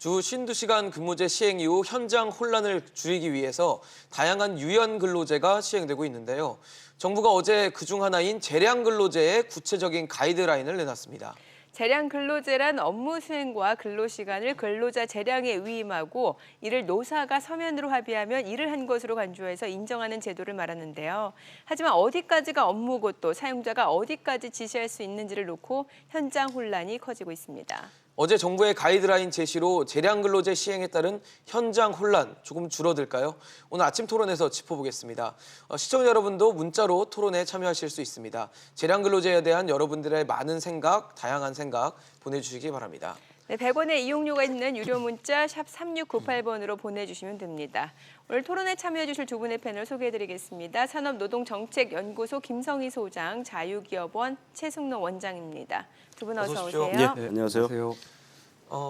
주 52시간 근무제 시행 이후 현장 혼란을 줄이기 위해서 다양한 유연 근로제가 시행되고 있는데요. 정부가 어제 그중 하나인 재량 근로제의 구체적인 가이드라인을 내놨습니다. 재량 근로제란 업무 수행과 근로시간을 근로자 재량에 위임하고 이를 노사가 서면으로 합의하면 일을 한 것으로 간주해서 인정하는 제도를 말하는데요. 하지만 어디까지가 업무고 또 사용자가 어디까지 지시할 수 있는지를 놓고 현장 혼란이 커지고 있습니다. 어제 정부의 가이드라인 제시로 재량 근로제 시행에 따른 현장 혼란 조금 줄어들까요? 오늘 아침 토론에서 짚어보겠습니다. 시청자 여러분도 문자로 토론에 참여하실 수 있습니다. 재량 근로제에 대한 여러분들의 많은 생각, 다양한 생각 보내주시기 바랍니다. 네, 100원의 이용료가 있는 유료 문자 샵 3698번으로 보내주시면 됩니다. 오늘 토론에 참여해 주실 두 분의 패널 소개해드리겠습니다. 산업노동정책연구소 김성희 소장, 자유기업원 최승록 원장입니다. 두 분 어서 오세요. 네, 안녕하세요.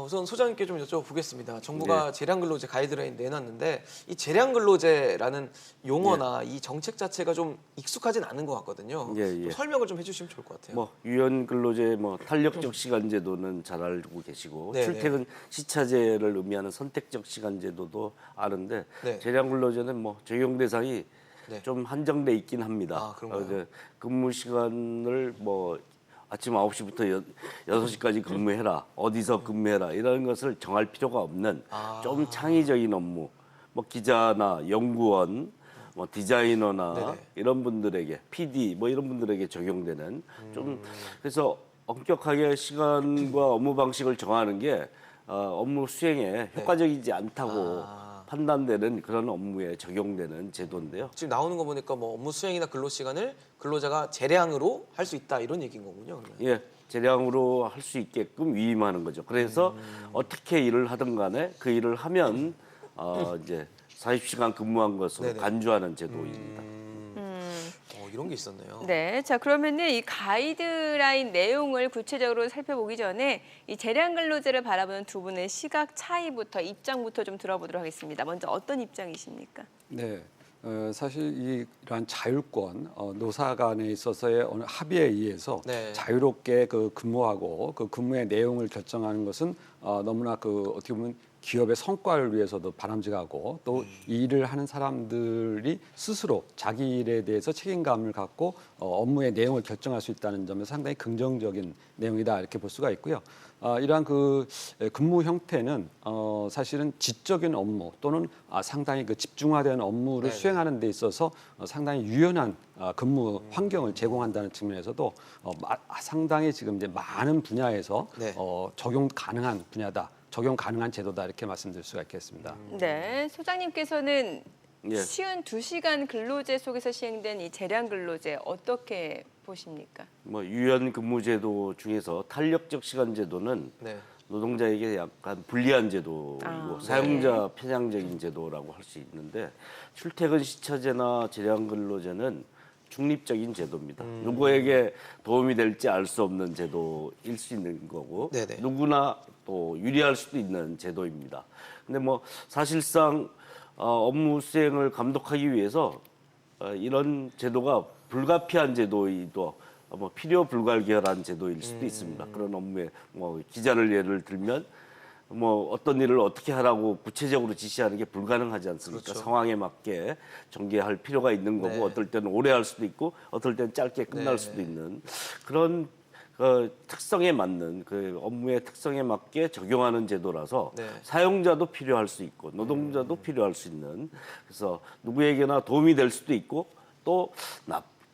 우선 소장님께 좀 여쭤보겠습니다. 정부가 재량 근로제 가이드라인 내놨는데 이 재량 근로제라는 용어나 이 정책 자체가 좀 익숙하진 않은 것 같거든요. 좀 설명을 좀 해주시면 좋을 것 같아요. 유연 근로제, 탄력적 시간제도는 잘 알고 계시고 네네. 출퇴근 시차제를 의미하는 선택적 시간제도도 아는데 네. 재량 근로제는 적용 대상이 네. 좀 한정돼 있긴 합니다. 아, 그런가요? 근무 시간을 아침 9시부터 6시까지 근무해라, 어디서 근무해라 이런 것을 정할 필요가 없는 좀 창의적인 업무, 기자나 연구원, 디자이너나 네네. 이런 분들에게, PD 이런 분들에게 적용되는 그래서 엄격하게 시간과 업무 방식을 정하는 게 업무 수행에 효과적이지 않다고 판단되는 그런 업무에 적용되는 제도인데요. 지금 나오는 거 보니까 업무 수행이나 근로 시간을 근로자가 재량으로 할 수 있다 이런 얘기인 거군요. 그러면. 예, 재량으로 할 수 있게끔 위임하는 거죠. 그래서 어떻게 일을 하든 간에 그 일을 하면 이제 40시간 근무한 것으로 네네. 간주하는 제도입니다. 이런 게 있었네요. 네, 자 그러면은 이 가이드라인 내용을 구체적으로 살펴보기 전에 이 재량 근로제를 바라보는 두 분의 시각 차이부터 입장부터 좀 들어보도록 하겠습니다. 먼저 어떤 입장이십니까? 네, 사실 이러한 자율권, 노사 간에 있어서의 어느 합의에 의해서 네. 자유롭게 근무하고 그 근무의 내용을 결정하는 것은 너무나 어떻게 보면 기업의 성과를 위해서도 바람직하고 또 이 일을 하는 사람들이 스스로 자기 일에 대해서 책임감을 갖고 업무의 내용을 결정할 수 있다는 점에서 상당히 긍정적인 내용이다 이렇게 볼 수가 있고요. 이러한 근무 형태는 사실은 지적인 업무 또는 상당히 집중화된 업무를 네네. 수행하는 데 있어서 상당히 유연한 근무 환경을 제공한다는 측면에서도 상당히 지금 이제 많은 분야에서 네. 적용 가능한 제도다 이렇게 말씀드릴 수가 있겠습니다. 네, 소장님께서는 예. 쉬운 2시간 근로제 속에서 시행된 이 재량 근로제 어떻게 보십니까? 유연 근무제도 중에서 탄력적 시간제도는 네. 노동자에게 약간 불리한 제도이고 사용자 편향적인 제도라고 할 수 있는데 출퇴근 시차제나 재량 근로제는 중립적인 제도입니다. 누구에게 도움이 될지 알 수 없는 제도일 수 있는 거고 네네. 누구나 또 유리할 수도 있는 제도입니다. 근데 사실상 업무 수행을 감독하기 위해서 이런 제도가 불가피한 제도이도 필요 불가결한 제도일 수도 있습니다. 그런 업무에 기자를 예를 들면 어떤 일을 어떻게 하라고 구체적으로 지시하는 게 불가능하지 않습니까? 그렇죠. 상황에 맞게 전개할 필요가 있는 거고 네. 어떨 때는 오래 할 수도 있고 어떨 때는 짧게 끝날 네. 수도 있는 그런 특성에 맞는 업무의 특성에 맞게 적용하는 제도라서 네. 사용자도 필요할 수 있고 노동자도 필요할 수 있는 그래서 누구에게나 도움이 될 수도 있고 또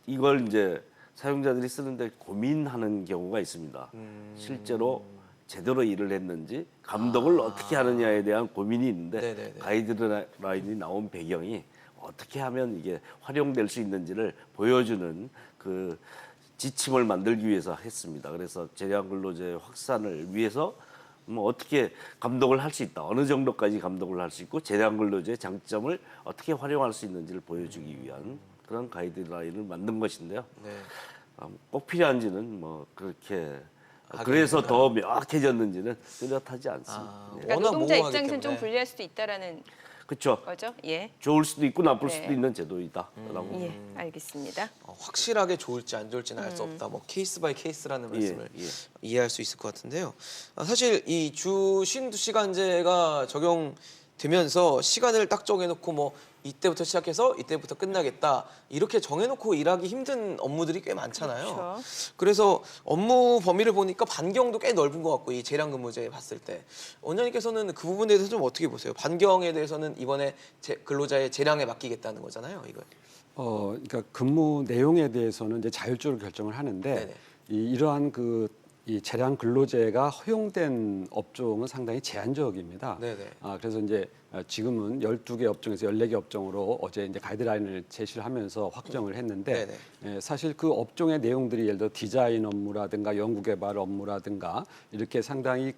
이걸 이제 사용자들이 쓰는데 고민하는 경우가 있습니다. 실제로 제대로 일을 했는지 감독을 어떻게 하느냐에 대한 고민이 있는데 네네네. 가이드라인이 나온 배경이 어떻게 하면 이게 활용될 수 있는지를 보여주는 지침을 만들기 위해서 했습니다. 그래서 재량 근로제 확산을 위해서 어떻게 감독을 할 수 있다. 어느 정도까지 감독을 할 수 있고 재량 근로제의 장점을 어떻게 활용할 수 있는지를 보여주기 위한 그런 가이드라인을 만든 것인데요. 네. 꼭 필요한지는 그렇게 그래서 더 명확해졌는지는 뚜렷하지 않습니다. 네. 그러니까 워낙 노동자 모호하기 입장에서는 좀 때문에. 불리할 수도 있다라는. 그렇죠. 거죠? 예. 좋을 수도 있고 나쁠 네. 수도 있는 제도이다라고. 예, 알겠습니다. 확실하게 좋을지 안 좋을지는 알 수 없다. 뭐 케이스 바이 케이스라는 말씀을 예. 이해할 수 있을 것 같은데요. 사실 이 주 52시간제가 적용되면서 시간을 딱 정해놓고 뭐 이때부터 시작해서 이때부터 끝나겠다 이렇게 정해놓고 일하기 힘든 업무들이 꽤 많잖아요. 그렇죠. 그래서 업무 범위를 보니까 반경도 꽤 넓은 것 같고 이 재량근무제 봤을 때 원장님께서는 그 부분에 대해서 좀 어떻게 보세요? 반경에 대해서는 이번에 근로자의 재량에 맡기겠다는 거잖아요, 이거. 그러니까 근무 내용에 대해서는 이제 자율적으로 결정을 하는데 네네. 이러한 이 재량 근로제가 허용된 업종은 상당히 제한적입니다. 네네. 그래서 이제 지금은 12개 업종에서 14개 업종으로 어제 이제 가이드라인을 제시를 하면서 확정을 했는데 사실 그 업종의 내용들이 예를 들어 디자인 업무라든가 연구개발 업무라든가 이렇게 상당히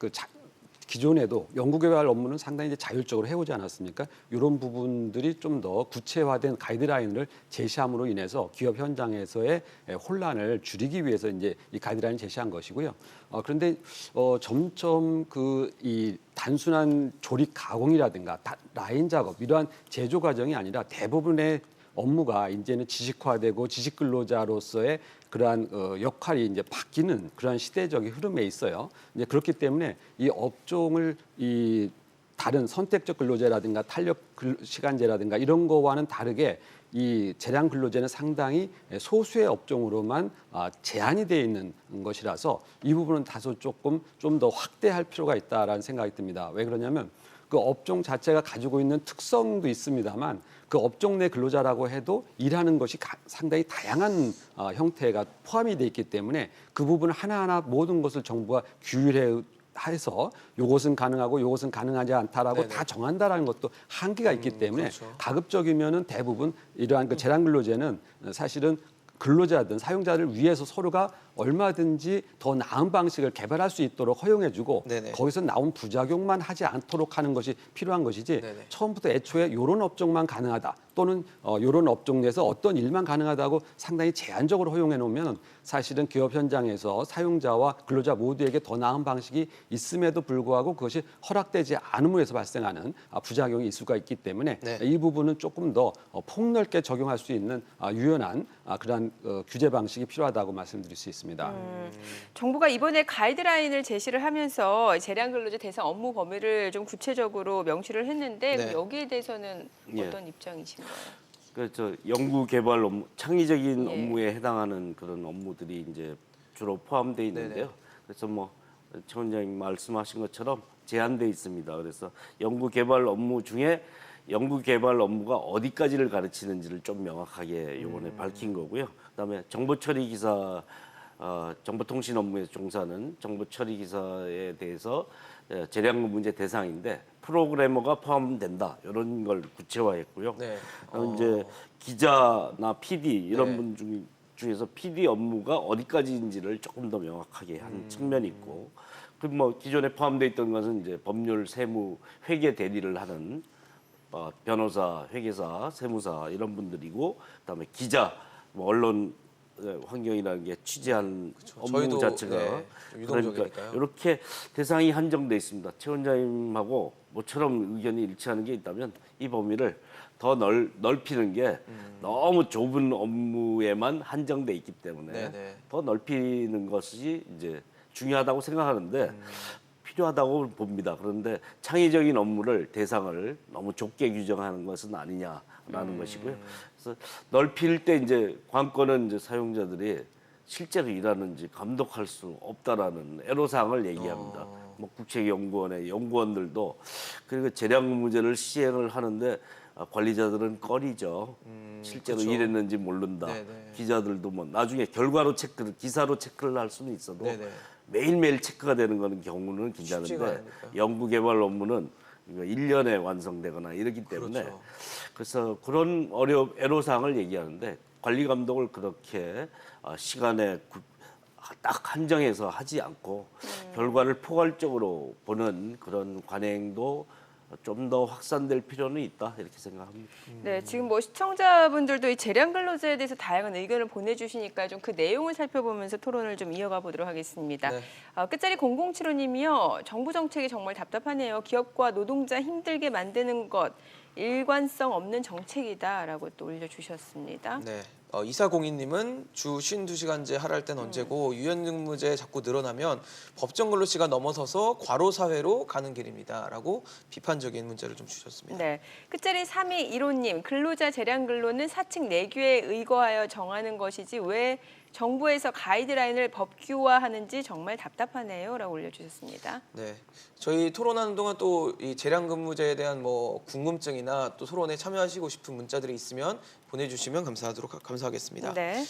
기존에도 연구개발 업무는 상당히 이제 자율적으로 해오지 않았습니까? 이런 부분들이 좀 더 구체화된 가이드라인을 제시함으로 인해서 기업 현장에서의 혼란을 줄이기 위해서 이제 이 가이드라인을 제시한 것이고요. 그런데 점점 이 단순한 조립 가공이라든가 라인 작업 이러한 제조 과정이 아니라 대부분의 업무가 이제는 지식화되고 지식 근로자로서의 그러한 역할이 이제 바뀌는 그러한 시대적인 흐름에 있어요. 이제 그렇기 때문에 이 업종을 이 다른 선택적 근로제라든가 탄력 시간제라든가 이런 거와는 다르게 이 재량 근로제는 상당히 소수의 업종으로만 제한이 되어 있는 것이라서 이 부분은 다소 조금 좀 더 확대할 필요가 있다라는 생각이 듭니다. 왜 그러냐면 그 업종 자체가 가지고 있는 특성도 있습니다만 그 업종 내 근로자라고 해도 일하는 것이 상당히 다양한 형태가 포함이 돼 있기 때문에 그 부분 하나하나 모든 것을 정부가 규율해서 요것은 가능하고 요것은 가능하지 않다라고 네네. 다 정한다라는 것도 한계가 있기 때문에 그렇죠. 가급적이면은 대부분 이러한 그 재량 근로제는 사실은 근로자든 사용자를 위해서 서로가 얼마든지 더 나은 방식을 개발할 수 있도록 허용해주고 네네. 거기서 나온 부작용만 하지 않도록 하는 것이 필요한 것이지 네네. 처음부터 애초에 이런 업종만 가능하다 또는 이런 업종 내에서 어떤 일만 가능하다고 상당히 제한적으로 허용해 놓으면 사실은 기업 현장에서 사용자와 근로자 모두에게 더 나은 방식이 있음에도 불구하고 그것이 허락되지 않음으로 해서 발생하는 부작용이 있을 수가 있기 때문에 네. 이 부분은 조금 더 폭넓게 적용할 수 있는 유연한 그러한 규제 방식이 필요하다고 말씀드릴 수 있습니다. 정부가 이번에 가이드라인을 제시를 하면서 재량 근로제 대상 업무 범위를 좀 구체적으로 명시를 했는데 네. 그럼 여기에 대해서는 예. 어떤 입장이신가요? 그래서 연구 개발 업무, 창의적인 예. 업무에 해당하는 그런 업무들이 이제 주로 포함되어 있는데요. 네네. 그래서 뭐 최 원장님 말씀하신 것처럼 제한돼 있습니다. 그래서 연구 개발 업무 중에 연구 개발 업무가 어디까지를 가르치는지를 좀 명확하게 이번에 밝힌 거고요. 그다음에 정보 처리 기사 정보통신 업무에 종사하는 정보 처리 기사에 대해서 재량 문제 대상인데 프로그래머가 포함된다 이런 걸 구체화했고요. 네. 이제 기자나 PD 이런 네. 분 중에서 PD 업무가 어디까지인지를 조금 더 명확하게 한 측면이 있고, 그리고 뭐 기존에 포함되어 있던 것은 이제 법률, 세무, 회계 대리를 하는 변호사, 회계사, 세무사 이런 분들이고, 그다음에 기자, 뭐 언론 환경이라는 게 취재한 업무 저희도, 자체가 네, 유동적이니까요. 그러니까 이렇게 대상이 한정돼 있습니다. 최 원장님하고 모처럼 의견이 일치하는 게 있다면 이 범위를 더 넓히는 게 너무 좁은 업무에만 한정돼 있기 때문에 네네. 더 넓히는 것이 이제 중요하다고 생각하는데 필요하다고 봅니다. 그런데 창의적인 업무를 대상을 너무 좁게 규정하는 것은 아니냐라는 것이고요. 그래서 넓힐 때 이제 관건은 이제 사용자들이 실제로 일하는지 감독할 수 없다라는 애로사항을 얘기합니다. 뭐 국책연구원의 연구원들도 그리고 재량 문제를 시행을 하는데 관리자들은 꺼리죠. 실제로 그렇죠. 일했는지 모른다. 네네. 기자들도 뭐 나중에 결과로 기사로 체크를 할 수는 있어도 네네. 매일매일 체크가 되는 거는 경우는 쉽지가 괜찮은데 않으니까. 연구개발 업무는 이거 1년에 완성되거나 이러기 때문에 그렇죠. 그래서 그런 애로사항을 얘기하는데 관리 감독을 그렇게 시간에 딱 한정해서 하지 않고 결과를 포괄적으로 보는 그런 관행도 좀 더 확산될 필요는 있다 이렇게 생각합니다. 네, 지금 뭐 시청자분들도 이 재량 근로자에 대해서 다양한 의견을 보내주시니까 좀 그 내용을 살펴보면서 토론을 좀 이어가 보도록 하겠습니다. 네. 끝자리 0075님이요. 정부 정책이 정말 답답하네요. 기업과 노동자 힘들게 만드는 것 일관성 없는 정책이다라고 또 올려주셨습니다. 네. 2402님은 주 52시간제 하랄 땐 언제고 유연근무제 자꾸 늘어나면 법정 근로시가 넘어서서 과로 사회로 가는 길입니다라고 비판적인 문제를 좀 주셨습니다. 네, 끝자리 3215님 근로자 재량 근로는 사측 내규에 의거하여 정하는 것이지 왜 정부에서 가이드라인을 법규화하는지 정말 답답하네요라고 올려주셨습니다. 네, 저희 토론하는 동안 또 이 재량근무제에 대한 뭐 궁금증이나 또 토론에 참여하시고 싶은 문자들이 있으면 보내주시면 감사하겠습니다. 네.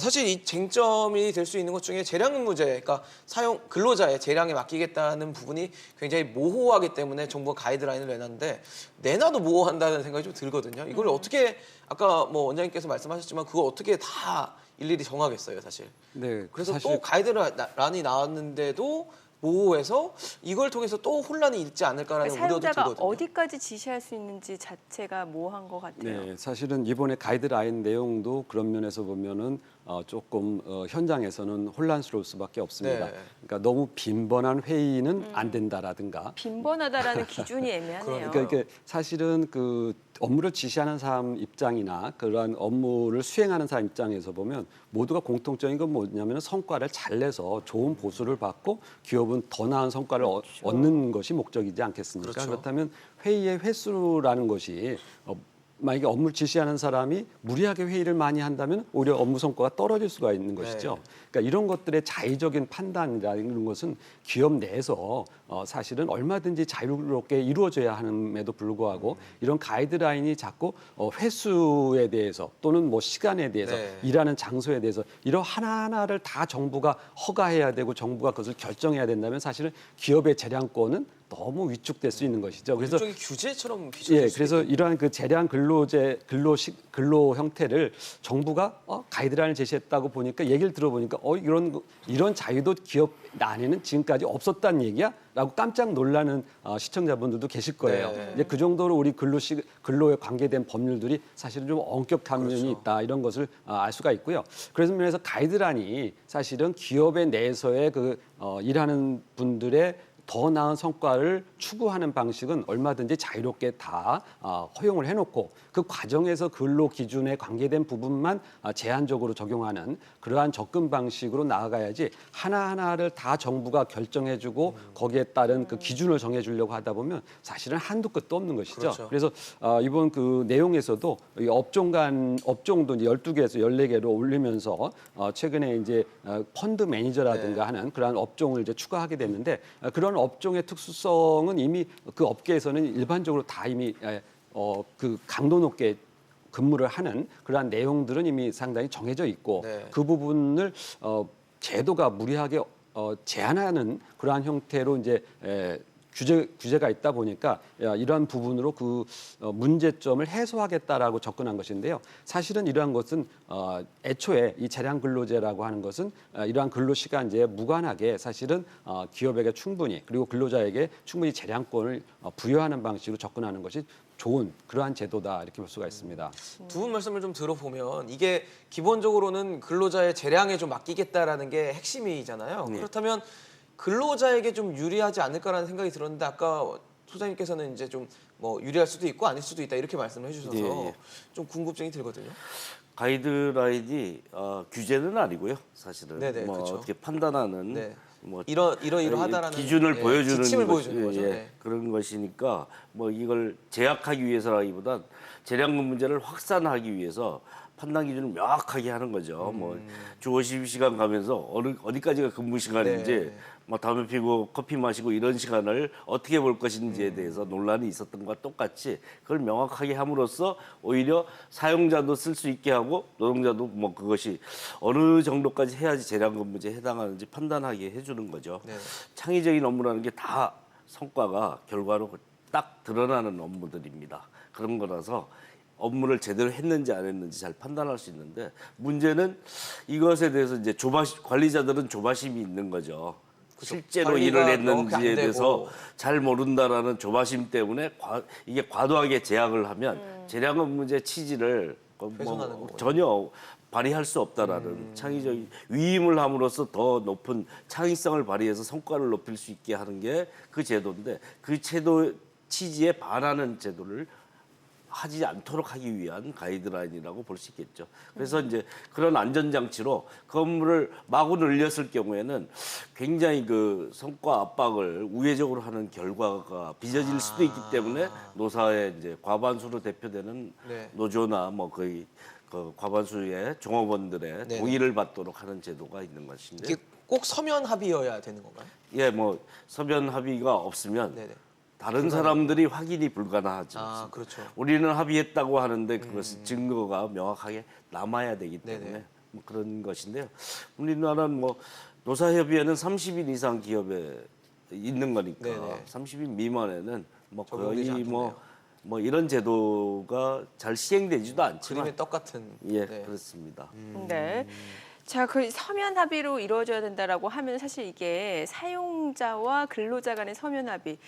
사실 이 쟁점이 될 수 있는 것 중에 재량근무제, 그러니까 사용 근로자의 재량에 맡기겠다는 부분이 굉장히 모호하기 때문에 정부가 가이드라인을 내놨는데 내놔도 모호한다는 생각이 좀 들거든요. 이걸 어떻게 아까 뭐 원장님께서 말씀하셨지만 그거 어떻게 다 일일이 정하겠어요, 사실. 네, 그래서 사실 또 가이드라인이 나왔는데도 모호해서 이걸 통해서 또 혼란이 있지 않을까라는 우려도 사용자가 들거든요. 어디까지 지시할 수 있는지 자체가 모호한 것 같아요. 네, 사실은 이번에 가이드라인 내용도 그런 면에서 보면은 조금 현장에서는 혼란스러울 수밖에 없습니다. 네. 그러니까 너무 빈번한 회의는 안 된다라든가. 빈번하다라는 기준이 애매하네요. 그러니까 이게 사실은 그 업무를 지시하는 사람 입장이나 그러한 업무를 수행하는 사람 입장에서 보면 모두가 공통적인 건 뭐냐면 성과를 잘 내서 좋은 보수를 받고 기업은 더 나은 성과를 얻는 것이 목적이지 않겠습니까? 그렇죠. 그렇다면 회의의 횟수라는 것이 만약에 업무를 지시하는 사람이 무리하게 회의를 많이 한다면 오히려 업무 성과가 떨어질 수가 있는 것이죠. 그러니까 이런 것들의 자의적인 판단이라는 것은 기업 내에서 사실은 얼마든지 자유롭게 이루어져야 함에도 불구하고 이런 가이드라인이 자꾸 횟수에 대해서 또는 뭐 시간에 대해서 네. 일하는 장소에 대해서 이런 하나하나를 다 정부가 허가해야 되고 정부가 그것을 결정해야 된다면 사실은 기업의 재량권은 너무 위축될 수 있는 것이죠. 그래서 일종의 규제처럼 비춰질 예, 수 그래서 있겠네요. 이러한 그 재량 근로제 근로 형태를 정부가 가이드라인을 제시했다고 보니까 얘기를 들어보니까 이런 자유도 기업 안에는 지금까지 없었다는 얘기야?라고 깜짝 놀라는 시청자분들도 계실 거예요. 네. 이제 그 정도로 우리 근로에 관계된 법률들이 사실은 좀 엄격한 면이 그렇죠. 있다 이런 것을 알 수가 있고요. 그래서 면에서 가이드라인이 사실은 기업의 내에서의 그 일하는 분들의 더 나은 성과를 추구하는 방식은 얼마든지 자유롭게 다 허용을 해놓고 그 과정에서 근로 기준에 관계된 부분만 제한적으로 적용하는 그러한 접근 방식으로 나아가야지 하나하나를 다 정부가 결정해주고 거기에 따른 그 기준을 정해주려고 하다 보면 사실은 한도 끝도 없는 것이죠. 그렇죠. 그래서 이번 그 내용에서도 이 업종도 이제 12개에서 14개로 올리면서 최근에 이제 펀드 매니저라든가 하는 그러한 업종을 이제 추가하게 됐는데 그런 업종의 특수성은 이미 그 업계에서는 일반적으로 다 이미 그 강도 높게 근무를 하는 그러한 내용들은 이미 상당히 정해져 있고 네. 그 부분을 제도가 무리하게 제한하는 그러한 형태로 이제 규제가 있다 보니까 이러한 부분으로 그 문제점을 해소하겠다라고 접근한 것인데요. 사실은 이러한 것은 애초에 이 재량 근로제라고 하는 것은 이러한 근로시간제에 무관하게 사실은 기업에게 충분히 그리고 근로자에게 충분히 재량권을 부여하는 방식으로 접근하는 것이 좋은 그러한 제도다 이렇게 볼 수가 있습니다. 두 분 말씀을 좀 들어보면 이게 기본적으로는 근로자의 재량에 좀 맡기겠다라는 게 핵심이잖아요. 그렇다면 근로자에게 좀 유리하지 않을까라는 생각이 들었는데 아까 소장님께서는 이제 좀 뭐 유리할 수도 있고 아닐 수도 있다 이렇게 말씀을 해주셔서 예. 좀 궁금증이 들거든요. 가이드라인이 규제는 아니고요, 사실은. 네네, 뭐 그렇죠. 어떻게 판단하는 네. 뭐 이러하다라는 기준을 보여주는 지침을 보여주는 거죠. 예, 네. 그런 것이니까 뭐 이걸 제약하기 위해서라기보단 재량근 문제를 확산하기 위해서 판단 기준을 명확하게 하는 거죠. 뭐 주 52시간 가면서 어디까지가 근무 시간인지 네. 뭐 담배 피고 커피 마시고 이런 시간을 어떻게 볼 것인지에 대해서 논란이 있었던 것과 똑같이 그걸 명확하게 함으로써 오히려 사용자도 쓸 수 있게 하고 노동자도 뭐 그것이 어느 정도까지 해야지 재량근무제에 해당하는지 판단하게 해주는 거죠. 네. 창의적인 업무라는 게 다 성과가 결과로 딱 드러나는 업무들입니다. 그런 거라서 업무를 제대로 했는지 안 했는지 잘 판단할 수 있는데 문제는 이것에 대해서 이제 관리자들은 조바심이 있는 거죠. 실제로 관리가 일을 명확히 안 했는지에 되고. 대해서 잘 모른다라는 조바심 때문에 이게 과도하게 제약을 하면 재량근무제 취지를 훼손하는 거군요. 전혀 발휘할 수 없다라는 창의적인 위임을 함으로써 더 높은 창의성을 발휘해서 성과를 높일 수 있게 하는 게 그 제도인데 그 제도 취지에 반하는 제도를 하지 않도록 하기 위한 가이드라인이라고 볼 수 있겠죠. 그래서 이제 그런 안전장치로 건물을 마구 늘렸을 경우에는 굉장히 그 성과 압박을 우회적으로 하는 결과가 빚어질 수도 있기 때문에 노사의 이제 과반수로 대표되는 네. 노조나 뭐 거의 그 과반수의 종업원들의 네네. 동의를 받도록 하는 제도가 있는 것인데, 이게 꼭 서면 합의여야 되는 건가요? 예, 뭐 서변 합의가 없으면 네네. 다른 사람들이 확인이 불가능하죠. 아, 그렇죠. 우리는 합의했다고 하는데 그것은 증거가 명확하게 남아야 되기 때문에 네네. 뭐 그런 것인데요. 우리나라는 뭐 노사협의회는 30인 이상 기업에 있는 거니까 네네. 30인 미만에는 뭐 적용되지 거의 않겠네요. 뭐 이런 제도가 잘 시행되지도 않지만 그림의 떡 같은. 예, 네. 그렇습니다. 네. 자, 그 서면 합의로 이루어져야 된다라고 하면 사실 이게 사용자와 근로자 간의 서면 합의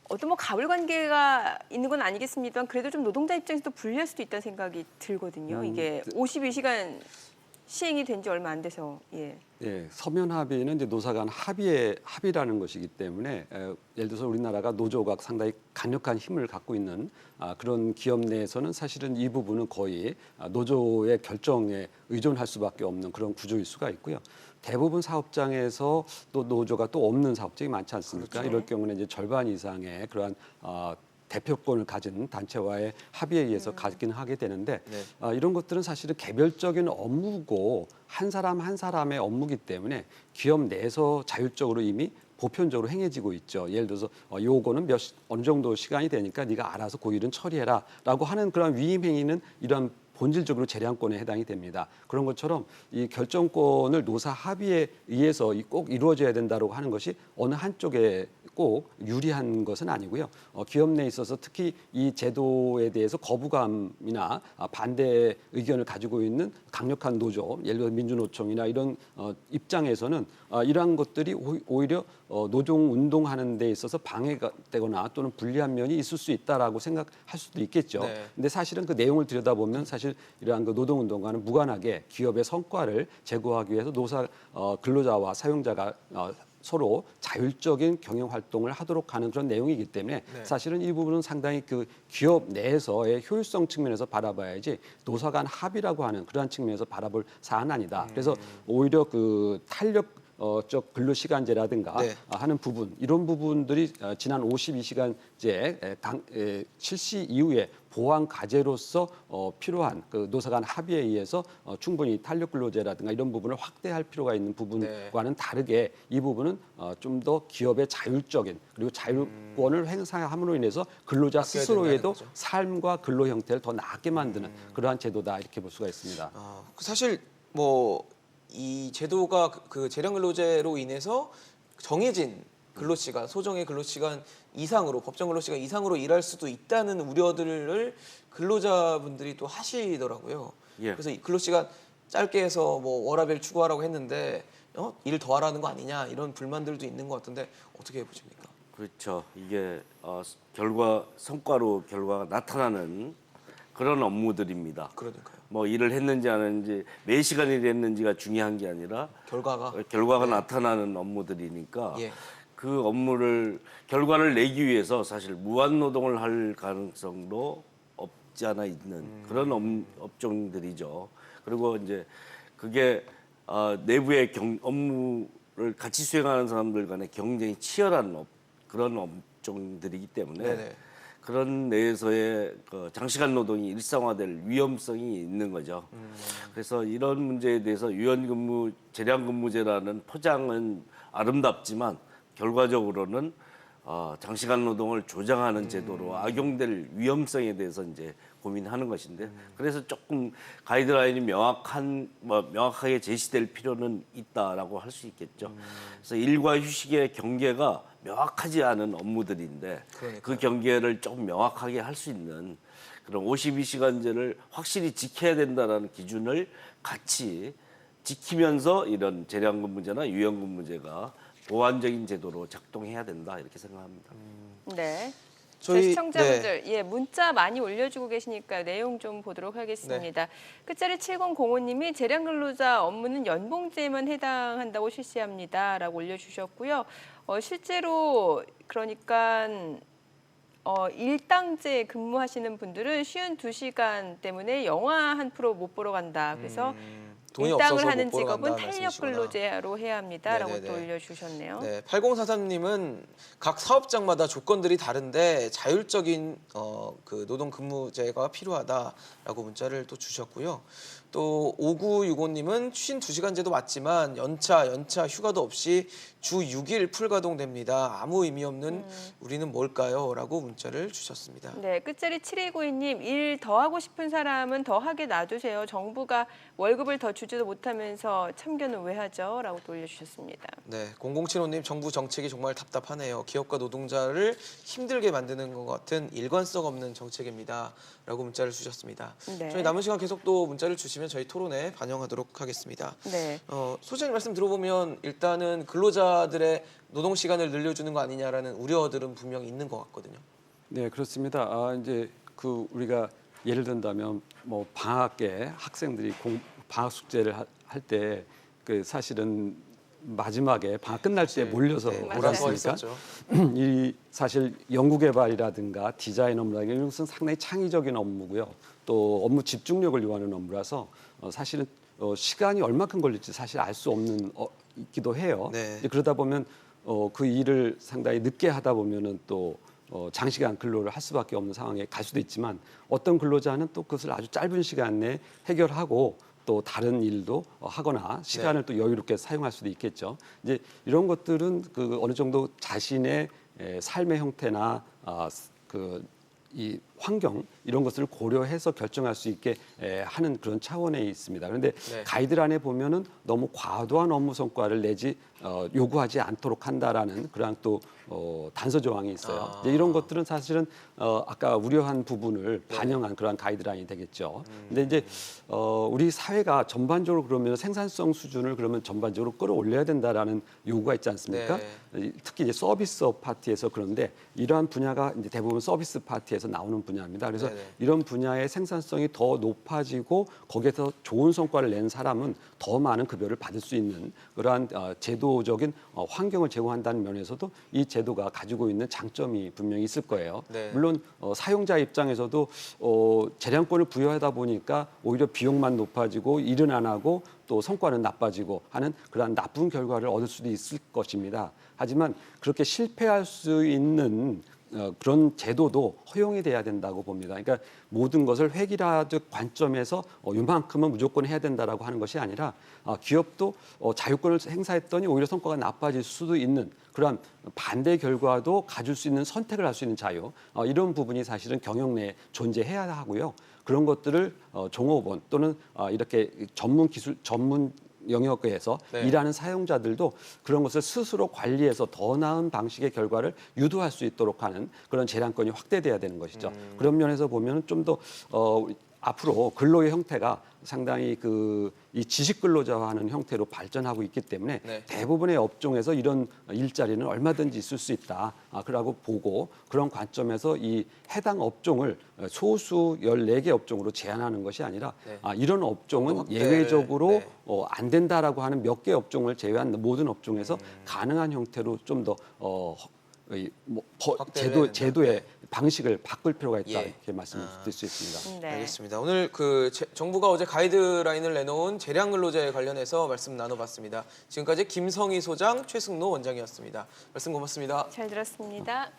어떤 뭐 가불 관계가 있는 건 아니겠습니다만 그래도 좀 노동자 입장에서도 불리할 수도 있다는 생각이 들거든요. 이게 52시간 시행이 된 지 얼마 안 돼서 예. 예, 서면 합의는 이제 노사 간 합의라는 것이기 때문에 예를 들어서 우리나라가 노조가 상당히 강력한 힘을 갖고 있는 그런 기업 내에서는 사실은 이 부분은 거의 노조의 결정에 의존할 수밖에 없는 그런 구조일 수가 있고요. 대부분 사업장에서 또 노조가 또 없는 사업장이 많지 않습니까? 이럴 경우는 이제 절반 이상의 그러한 대표권을 가진 단체와의 합의에 의해서 갖긴 하게 되는데 네. 이런 것들은 사실은 개별적인 업무고 한 사람 한 사람의 업무기 때문에 기업 내에서 자율적으로 이미 보편적으로 행해지고 있죠. 예를 들어서 요거는 어느 정도 시간이 되니까 네가 알아서 그 일은 처리해라라고 하는 그런 위임 행위는 이런 본질적으로 재량권에 해당이 됩니다. 그런 것처럼 이 결정권을 노사 합의에 의해서 꼭 이루어져야 된다고 하는 것이 어느 한쪽에 꼭 유리한 것은 아니고요. 기업 내에 있어서 특히 이 제도에 대해서 거부감이나 반대 의견을 가지고 있는 강력한 노조, 예를 들어 민주노총이나 이런 입장에서는 이러한 것들이 오히려 노동 운동하는 데 있어서 방해가 되거나 또는 불리한 면이 있을 수 있다라고 생각할 수도 있겠죠. 네. 근데 사실은 그 내용을 들여다보면 사실 이러한 그 노동운동과는 무관하게 기업의 성과를 제고하기 위해서 근로자와 사용자가 서로 자율적인 경영 활동을 하도록 하는 그런 내용이기 때문에 네. 사실은 이 부분은 상당히 그 기업 내에서의 효율성 측면에서 바라봐야지 노사 간 합의라고 하는 그러한 측면에서 바라볼 사안은 아니다. 그래서 오히려 그 탄력적 근로시간제라든가 네. 하는 부분 이런 부분들이 지난 52시간제 실시 이후에 보완 과제로서 필요한 그 노사 간 합의에 의해서 충분히 탄력 근로제라든가 이런 부분을 확대할 필요가 있는 부분과는 다르게 이 부분은 좀 더 기업의 자율적인 그리고 자율권을 행사함으로 인해서 근로자 바뀌어야 스스로에도 된다는 거죠. 삶과 근로 형태를 더 나게 만드는 그러한 제도다 이렇게 볼 수가 있습니다. 사실 뭐 이 제도가 그 재량 근로제로 인해서 정해진 근로시간, 소정의 근로시간 이상으로 법정 근로시간 이상으로 일할 수도 있다는 우려들을 근로자분들이 또 하시더라고요. 예. 그래서 이 근로시간 짧게 해서 뭐 워라밸 추구하라고 했는데 일 더 하라는 거 아니냐 이런 불만들도 있는 것 같은데 어떻게 보십니까? 그렇죠. 이게 성과로 결과가 나타나는 그런 업무들입니다. 그러니까요. 뭐 일을 했는지 안 했는지 몇 시간 일했는지가 중요한 게 아니라 결과가 나타나는 업무들이니까 예. 그 결과를 내기 위해서 사실 무한 노동을 할 가능성도 없지 않아 있는 그런 업종들이죠. 그리고 이제 그게 내부의 업무를 같이 수행하는 사람들 간의 경쟁이 치열한 그런 업종들이기 때문에 네네. 그런 내에서의 그 장시간 노동이 일상화될 위험성이 있는 거죠. 그래서 이런 문제에 대해서 유연근무, 재량근무제라는 포장은 아름답지만 결과적으로는 장시간 노동을 조장하는 제도로 악용될 위험성에 대해서 이제 고민하는 것인데 그래서 조금 가이드라인이 명확하게 제시될 필요는 있다라고 할 수 있겠죠. 그래서 일과 휴식의 경계가 명확하지 않은 업무들인데 그러니까요. 그 경계를 조금 명확하게 할 수 있는 그런 52시간제를 확실히 지켜야 된다라는 기준을 같이 지키면서 이런 재량근무제나 유연근무제가 보완적인 제도로 작동해야 된다 이렇게 생각합니다. 네. 저희- 저희 시청자분들 예 문자 많이 올려주고 계시니까 내용 좀 보도록 하겠습니다. 끝자리 7005님이 재량 근로자 업무는 연봉제에만 해당한다고 실시합니다라고 올려주셨고요. 실제로 그러니까 일당제 근무하시는 분들은 52시간 때문에 영화 한 프로 못 보러 간다. 그래서 돈이 일당을 없어서 하는 못 보러 직업은 간다는 탄력 말씀이시구나. 근로제로 해야 합니다라고 네네네. 또 올려주셨네요. 네, 8043님은 각 사업장마다 조건들이 다른데 자율적인 그 노동 근무제가 필요하다라고 문자를 또 주셨고요. 또 5965님은 52시간제도 맞지만 연차 휴가도 없이 주 6일 풀가동됩니다. 아무 의미 없는 우리는 뭘까요? 라고 문자를 주셨습니다. 네, 끝자리 7292님 일 더 하고 싶은 사람은 더 하게 놔두세요. 정부가 월급을 더 주지도 못하면서 참견은 왜 하죠? 라고 또 올려주셨습니다. 네, 0075님 정부 정책이 정말 답답하네요. 기업과 노동자를 힘들게 만드는 것 같은 일관성 없는 정책입니다. 라고 문자를 주셨습니다. 네. 저희 남은 시간 계속 또 문자를 주시면 저희 토론에 반영하도록 하겠습니다. 네. 소장님 말씀 들어보면 일단은 근로자들의 노동 시간을 늘려주는 거 아니냐라는 우려들은 분명히 있는 것 같거든요. 네, 그렇습니다. 이제 그 우리가 예를 든다면 뭐 방학에 학생들이 방학 숙제를 할 때 그 사실은 마지막에 방학 끝날 때 몰려서 네, 맞아요. 오라고 오지 않습니까? 했었죠. 이 사실 연구개발이라든가 디자인 업무라든가 이런 것은 상당히 창의적인 업무고요. 또 업무 집중력을 요하는 업무라서 사실은 시간이 얼마큼 걸릴지 사실 알 수 없는 있기도 해요. 네. 이제 그러다 보면 그 일을 상당히 늦게 하다 보면은 또 장시간 근로를 할 수밖에 없는 상황에 갈 수도 있지만 어떤 근로자는 또 그것을 아주 짧은 시간 내에 해결하고 또 다른 일도 하거나 시간을 또 여유롭게 사용할 수도 있겠죠. 이제 이런 것들은 그 어느 정도 자신의 삶의 형태나 이 환경 이런 것들을 고려해서 결정할 수 있게 하는 그런 차원에 있습니다. 그런데 네. 가이드란에 보면은 너무 과도한 업무 성과를 내지 요구하지 않도록 한다라는 그런 또 단서 조항이 있어요. 이제 이런 것들은 사실은 아까 우려한 부분을 반영한 그러한 가이드라인이 되겠죠. 근데 이제 우리 사회가 전반적으로 그러면 생산성 수준을 그러면 전반적으로 끌어올려야 된다라는 요구가 있지 않습니까? 네. 특히 이제 서비스업 파트에서 그런데 이러한 분야가 이제 대부분 서비스 파트에서 나오는 분야입니다. 그래서 네네. 이런 분야의 생산성이 더 높아지고 거기에서 좋은 성과를 낸 사람은 더 많은 급여를 받을 수 있는 그러한 제도적인 환경을 제공한다는 면에서도 이 제도가 가지고 있는 장점이 분명히 있을 거예요. 네. 물론 사용자 입장에서도 재량권을 부여하다 보니까 오히려 비용만 높아지고 일은 안 하고 또 성과는 나빠지고 하는 그러한 나쁜 결과를 얻을 수도 있을 것입니다. 하지만 그렇게 실패할 수 있는 그런 제도도 허용이 돼야 된다고 봅니다. 그러니까 모든 것을 획일화적 관점에서 이만큼은 무조건 해야 된다라고 하는 것이 아니라 기업도 자유권을 행사했더니 오히려 성과가 나빠질 수도 있는 그러한 반대 결과도 가질 수 있는 선택을 할 수 있는 자유 이런 부분이 사실은 경영 내에 존재해야 하고요. 그런 것들을 종업원 또는 이렇게 전문 영역에서 네. 일하는 사용자들도 그런 것을 스스로 관리해서 더 나은 방식의 결과를 유도할 수 있도록 하는 그런 재량권이 확대돼야 되는 것이죠. 그런 면에서 보면 좀 더 앞으로 근로의 형태가 상당히 이 지식 근로자화하는 형태로 발전하고 있기 때문에 네. 대부분의 업종에서 이런 일자리는 얼마든지 있을 수 있다. 그러고 보고 그런 관점에서 이 해당 업종을 소수 14개 업종으로 제한하는 것이 아니라 네. 이런 업종은 확대를, 예외적으로 네. 안 된다라고 하는 몇 개 업종을 제외한 모든 업종에서 가능한 형태로 좀 더 확대를 제도의 네. 방식을 바꿀 필요가 있다 예. 이렇게 말씀드릴 수 있습니다. 네. 알겠습니다. 오늘 정부가 어제 가이드라인을 내놓은 재량 근로제에 관련해서 말씀 나눠봤습니다. 지금까지 김성희 소장, 최승노 원장이었습니다. 말씀 고맙습니다. 잘 들었습니다.